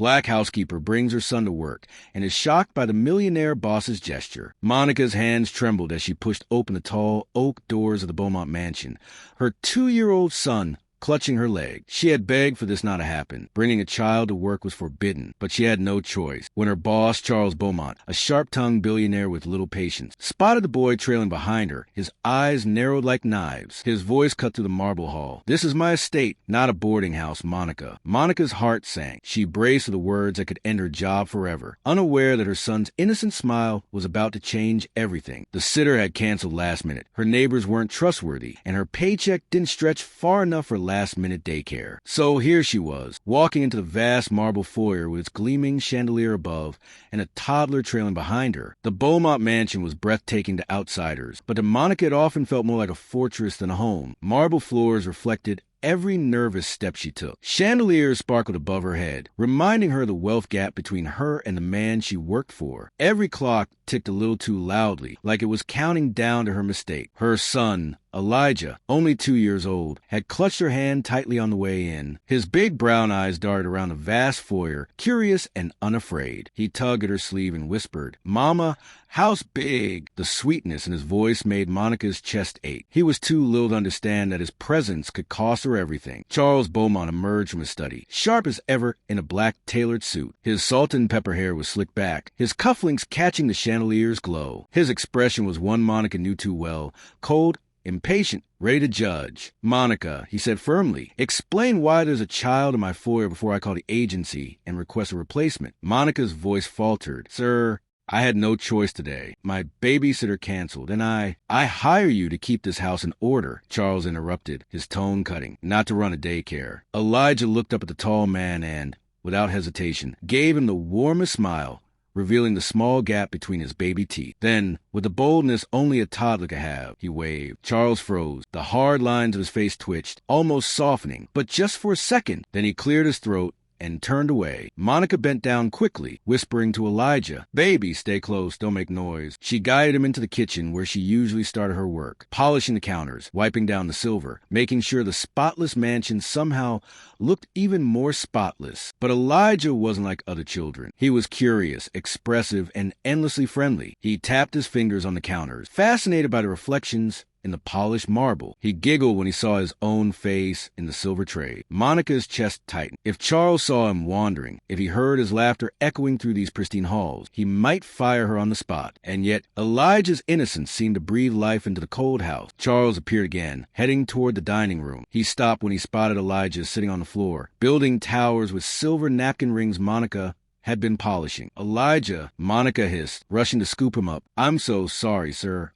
Black housekeeper brings her son to work and is shocked by the millionaire boss's gesture. Monica's hands trembled as she pushed open the tall oak doors of the Beaumont mansion, her 2-year-old son clutching her leg. She had begged for this not to happen. Bringing a child to work was forbidden, but she had no choice. When her boss, Charles Beaumont, a sharp-tongued billionaire with little patience, spotted the boy trailing behind her, his eyes narrowed like knives. His voice cut through the marble hall. "This is my estate, not a boarding house, Monica." Monica's heart sank. She braced for the words that could end her job forever, unaware that her son's innocent smile was about to change everything. The sitter had canceled last minute. Her neighbors weren't trustworthy, and her paycheck didn't stretch far enough for last-minute daycare. So here she was, walking into the vast marble foyer with its gleaming chandelier above and a toddler trailing behind her. The Beaumont mansion was breathtaking to outsiders, but to Monica it often felt more like a fortress than a home. Marble floors reflected every nervous step she took. Chandeliers sparkled above her head, reminding her of the wealth gap between her and the man she worked for. Every clock ticked a little too loudly, like it was counting down to her mistake. Her son, Elijah, only 2 years old, had clutched her hand tightly on the way in. His big brown eyes darted around the vast foyer, curious and unafraid. He tugged at her sleeve and whispered, "Mama, house big." The sweetness in his voice made Monica's chest ache. He was too little to understand that his presence could cost her everything. Charles Beaumont emerged from his study, sharp as ever in a black tailored suit. His salt and pepper hair was slicked back, his cufflinks catching the chandelier's glow. His expression was one Monica knew too well, cold, impatient, ready to judge. "Monica," he said firmly, "explain why there's a child in my foyer before I call the agency and request a replacement." Monica's voice faltered. "Sir, I had no choice today. My babysitter canceled, and I hire you to keep this house in order," Charles interrupted, his tone cutting, "not to run a daycare." Elijah looked up at the tall man and, without hesitation, gave him the warmest smile, revealing the small gap between his baby teeth. Then, with the boldness only a toddler could have, he waved. Charles froze. The hard lines of his face twitched, almost softening, but just for a second. Then he cleared his throat and turned away. Monica bent down quickly, whispering to Elijah, "Baby, stay close, don't make noise." She guided him into the kitchen where she usually started her work, polishing the counters, wiping down the silver, making sure the spotless mansion somehow looked even more spotless. But Elijah wasn't like other children. He was curious, expressive, and endlessly friendly. He tapped his fingers on the counters, fascinated by the reflections in the polished marble. He giggled when he saw his own face in the silver tray. Monica's chest tightened. If Charles saw him wandering, if he heard his laughter echoing through these pristine halls, he might fire her on the spot. And yet, Elijah's innocence seemed to breathe life into the cold house. Charles appeared again, heading toward the dining room. He stopped when he spotted Elijah sitting on the floor, building towers with silver napkin rings Monica had been polishing. "Elijah," Monica hissed, rushing to scoop him up. "I'm so sorry, sir.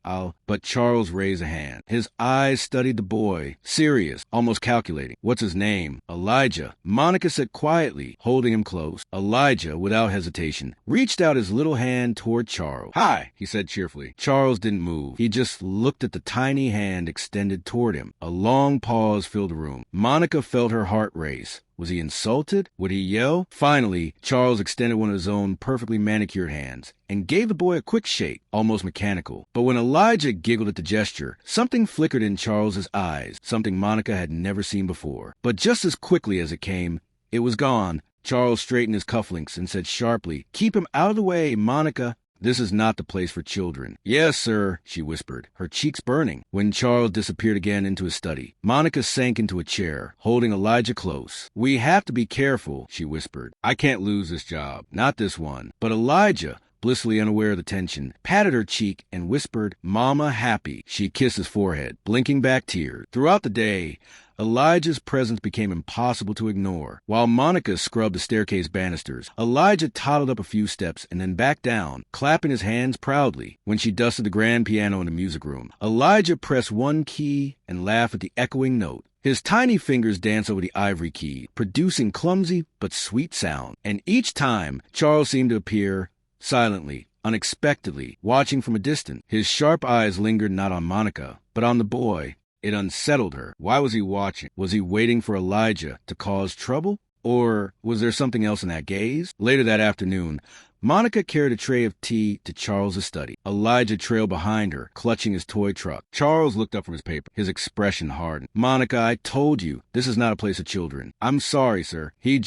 But Charles raised a hand. His eyes studied the boy, serious, almost calculating. "What's his name?" "Elijah," Monica said quietly, holding him close. Elijah, without hesitation, reached out his little hand toward Charles. "Hi," he said cheerfully. Charles didn't move. He just looked at the tiny hand extended toward him. A long pause filled the room. Monica felt her heart race. Was he insulted? Would he yell? Finally, Charles extended one of his own perfectly manicured hands and gave the boy a quick shake, almost mechanical. But when Elijah giggled at the gesture, something flickered in Charles's eyes, something Monica had never seen before. But just as quickly as it came, it was gone. Charles straightened his cufflinks and said sharply, "Keep him out of the way, Monica. This is not the place for children." "Yes, sir," she whispered, her cheeks burning. When Charles disappeared again into his study, Monica sank into a chair, holding Elijah close. "We have to be careful," she whispered. "I can't lose this job. Not this one." But Elijah, blissfully unaware of the tension, patted her cheek and whispered, "Mama happy." She kissed his forehead, blinking back tears. Throughout the day, Elijah's presence became impossible to ignore. While Monica scrubbed the staircase banisters, Elijah toddled up a few steps and then back down, clapping his hands proudly. When she dusted the grand piano in the music room, Elijah pressed one key and laughed at the echoing note. His tiny fingers danced over the ivory key, producing clumsy but sweet sound. And each time, Charles seemed to appear silently, unexpectedly, watching from a distance. His sharp eyes lingered not on Monica, but on the boy. It unsettled her. Why was he watching? Was he waiting for Elijah to cause trouble? Or was there something else in that gaze? Later that afternoon, Monica carried a tray of tea to Charles's study. Elijah trailed behind her, clutching his toy truck. Charles looked up from his paper. His expression hardened. "Monica, I told you, this is not a place of children." "I'm sorry, sir. He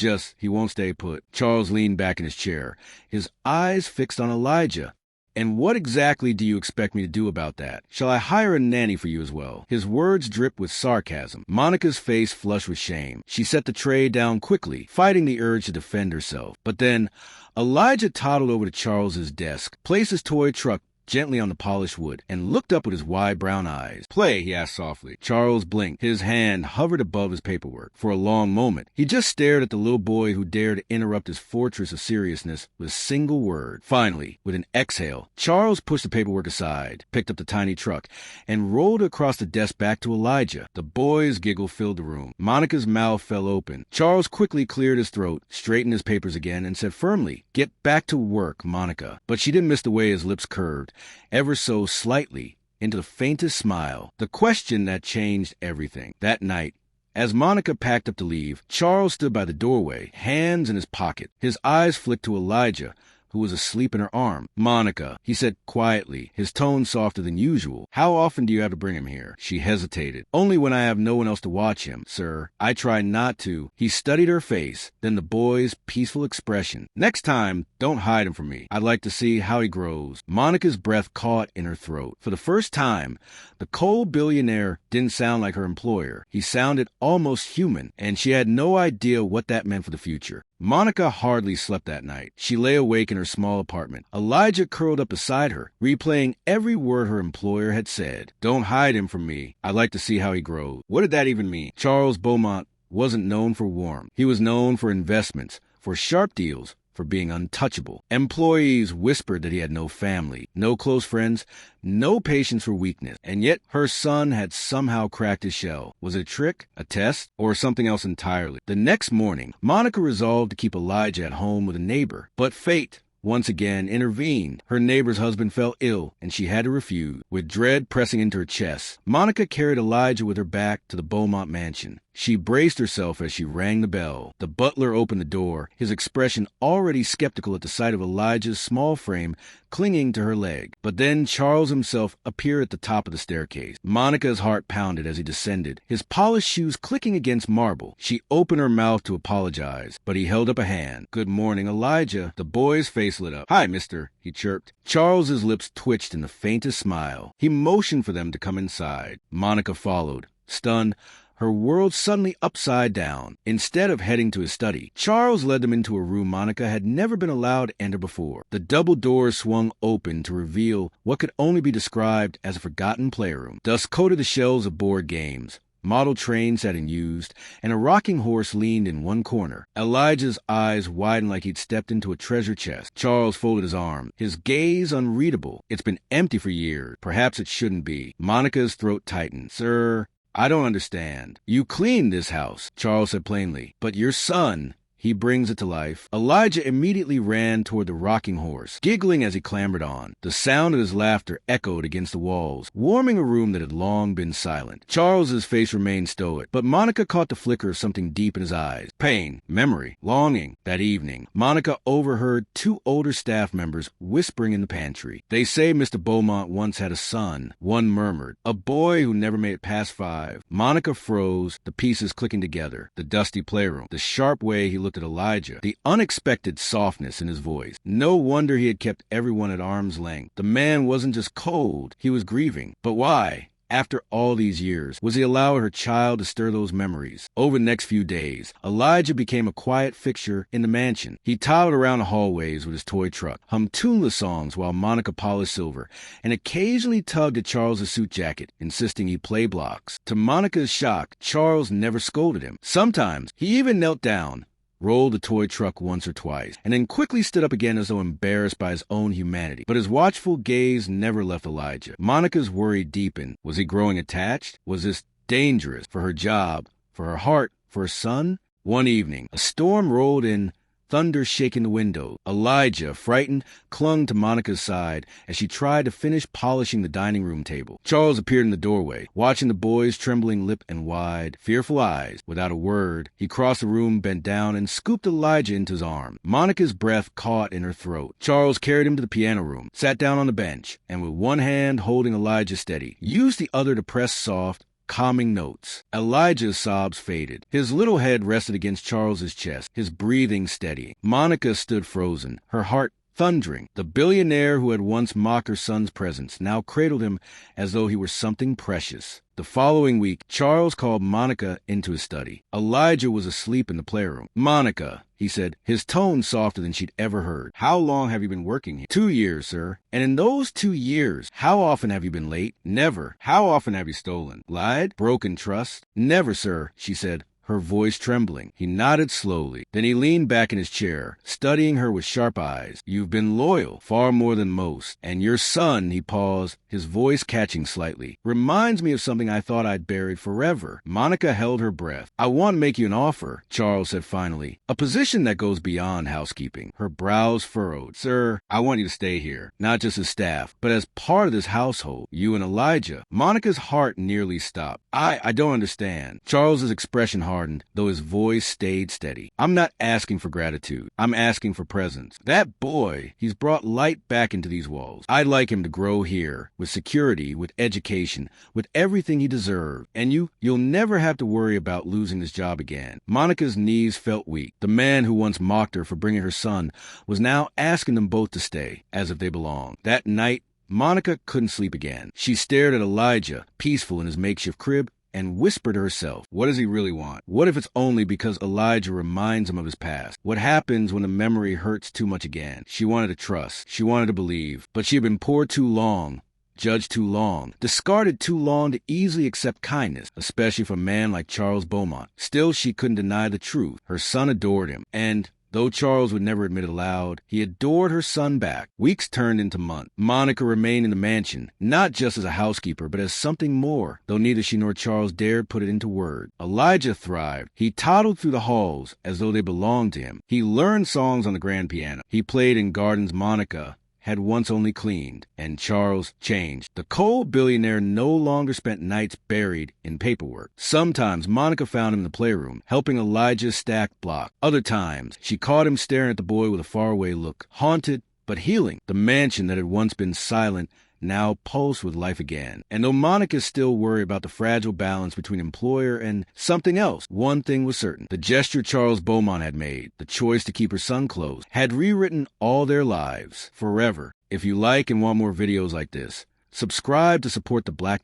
won't stay put." Charles leaned back in his chair, his eyes fixed on Elijah. "And what exactly do you expect me to do about that? Shall I hire a nanny for you as well?" His words dripped with sarcasm. Monica's face flushed with shame. She set the tray down quickly, fighting the urge to defend herself. But then Elijah toddled over to Charles's desk, placed his toy truck gently on the polished wood, and looked up with his wide brown eyes. "Play," he asked softly. Charles blinked. His hand hovered above his paperwork. For a long moment, he just stared at the little boy who dared to interrupt his fortress of seriousness with a single word. Finally, with an exhale, Charles pushed the paperwork aside, picked up the tiny truck, and rolled it across the desk back to Elijah. The boy's giggle filled the room. Monica's mouth fell open. Charles quickly cleared his throat, straightened his papers again, and said firmly, "Get back to work, Monica." But she didn't miss the way his lips curved, ever so slightly, into the faintest smile. The question that changed everything. That night, as Monica packed up to leave, Charles stood by the doorway, hands in his pocket. His eyes flicked to Elijah, who was asleep in her arm. "Monica," he said quietly, his tone softer than usual. "How often do you have to bring him here?" She hesitated. "Only when I have no one else to watch him, sir. I try not to." He studied her face, then the boy's peaceful expression. "Next time, don't hide him from me. I'd like to see how he grows." Monica's breath caught in her throat. For the first time, the cold billionaire didn't sound like her employer. He sounded almost human, and she had no idea what that meant for the future. Monica hardly slept that night. She lay awake in her small apartment. Elijah curled up beside her, replaying every word her employer had said. "Don't hide him from me. I'd like to see how he grows." What did that even mean? Charles Beaumont wasn't known for warmth. He was known for investments, for sharp deals, for being untouchable. Employees whispered that he had no family, no close friends, no patience for weakness. And yet her son had somehow cracked his shell. Was it a trick, a test, or something else entirely? The next morning, Monica resolved to keep Elijah at home with a neighbor. But fate once again intervened. Her neighbor's husband fell ill, and she had to refuse. With dread pressing into her chest, Monica carried Elijah with her back to the Beaumont mansion. She braced herself as she rang the bell. The butler opened the door, his expression already skeptical at the sight of Elijah's small frame clinging to her leg. But then Charles himself appeared at the top of the staircase. Monica's heart pounded as he descended, his polished shoes clicking against marble. She opened her mouth to apologize, but he held up a hand. "Good morning, Elijah." The boy's face lit up. "Hi, mister," he chirped. Charles's lips twitched in the faintest smile. He motioned for them to come inside. Monica followed, stunned, her world suddenly upside down. Instead of heading to his study, Charles led them into a room Monica had never been allowed to enter before. The double doors swung open to reveal what could only be described as a forgotten playroom. Dust coated the shelves of board games. Model trains sat unused, and a rocking horse leaned in one corner. Elijah's eyes widened like he'd stepped into a treasure chest. Charles folded his arms, his gaze unreadable. "It's been empty for years. Perhaps it shouldn't be." Monica's throat tightened. "Sir, I don't understand. You cleaned this house," Charles said plainly. "But your son, he brings it to life." Elijah immediately ran toward the rocking horse, giggling as he clambered on. The sound of his laughter echoed against the walls, warming a room that had long been silent. Charles's face remained stoic, but Monica caught the flicker of something deep in his eyes. Pain, memory, longing. That evening, Monica overheard two older staff members whispering in the pantry. "They say Mr. Beaumont once had a son," one murmured. "A boy who never made it past 5. Monica froze, the pieces clicking together. The dusty playroom, the sharp way he looked at Elijah, the unexpected softness in his voice. No wonder he had kept everyone at arm's length. The man wasn't just cold, he was grieving. But why? After all these years, was he allowing her child to stir those memories? Over the next few days, Elijah became a quiet fixture in the mansion. He toddled around the hallways with his toy truck, hummed tuneless songs while Monica polished silver, and occasionally tugged at Charles's suit jacket, insisting he play blocks. To Monica's shock, Charles never scolded him. Sometimes, he even knelt down, rolled the toy truck once or twice, and then quickly stood up again as though embarrassed by his own humanity. But his watchful gaze never left Elijah. Monica's worry deepened. Was he growing attached? Was this dangerous for her job, for her heart, for her son? One evening, a storm rolled in thunder shaking the window. Elijah, frightened, clung to Monica's side as she tried to finish polishing the dining room table. Charles appeared in the doorway, watching the boy's trembling lip and wide, fearful eyes. Without a word, he crossed the room, bent down, and scooped Elijah into his arm. Monica's breath caught in her throat. Charles carried him to the piano room, sat down on the bench, and with one hand holding Elijah steady, used the other to press soft, calming notes. Elijah's sobs faded. His little head rested against Charles's chest, his breathing steady. Monica stood frozen, her heart thundering. The billionaire who had once mocked her son's presence now cradled him as though he were something precious. The following week, Charles called Monica into his study. Elijah was asleep in the playroom. "Monica," he said, his tone softer than she'd ever heard. "How long have you been working here?" "2 years, sir." "And in those 2 years, how often have you been late?" "Never." "How often have you stolen? Lied? Broken trust?" "Never, sir," she said, her voice trembling. He nodded slowly. Then he leaned back in his chair, studying her with sharp eyes. "You've been loyal, far more than most. And your son," he paused, his voice catching slightly, "reminds me of something I thought I'd buried forever." Monica held her breath. "I want to make you an offer," Charles said finally. "A position that goes beyond housekeeping." Her brows furrowed. "Sir, I want you to stay here, not just as staff, but as part of this household. You and Elijah." Monica's heart nearly stopped. I don't understand." Charles's expression hardened, though his voice stayed steady. "I'm not asking for gratitude. I'm asking for presence. That boy, he's brought light back into these walls. I'd like him to grow here, with security, with education, with everything he deserved. And you'll never have to worry about losing this job again." Monica's knees felt weak. The man who once mocked her for bringing her son was now asking them both to stay, as if they belonged. That night, Monica couldn't sleep again. She stared at Elijah, peaceful in his makeshift crib, and whispered to herself, "What does he really want? What if it's only because Elijah reminds him of his past? What happens when the memory hurts too much again?" She wanted to trust. She wanted to believe. But she had been poor too long, judged too long, discarded too long to easily accept kindness, especially from a man like Charles Beaumont. Still, she couldn't deny the truth. Her son adored him, and though Charles would never admit it aloud, he adored her son back. Weeks turned into months. Monica remained in the mansion, not just as a housekeeper, but as something more, though neither she nor Charles dared put it into words. Elijah thrived. He toddled through the halls as though they belonged to him. He learned songs on the grand piano. He played in gardens Monica had once only cleaned, and Charles changed. The cold billionaire no longer spent nights buried in paperwork. Sometimes Monica found him in the playroom, helping Elijah stack block. Other times, she caught him staring at the boy with a faraway look, haunted but healing. The mansion that had once been silent now pulsed with life again. And though Monica still worried about the fragile balance between employer and something else, one thing was certain. The gesture Charles Beaumont had made, the choice to keep her son close, had rewritten all their lives forever. If you like and want more videos like this, subscribe to support the Black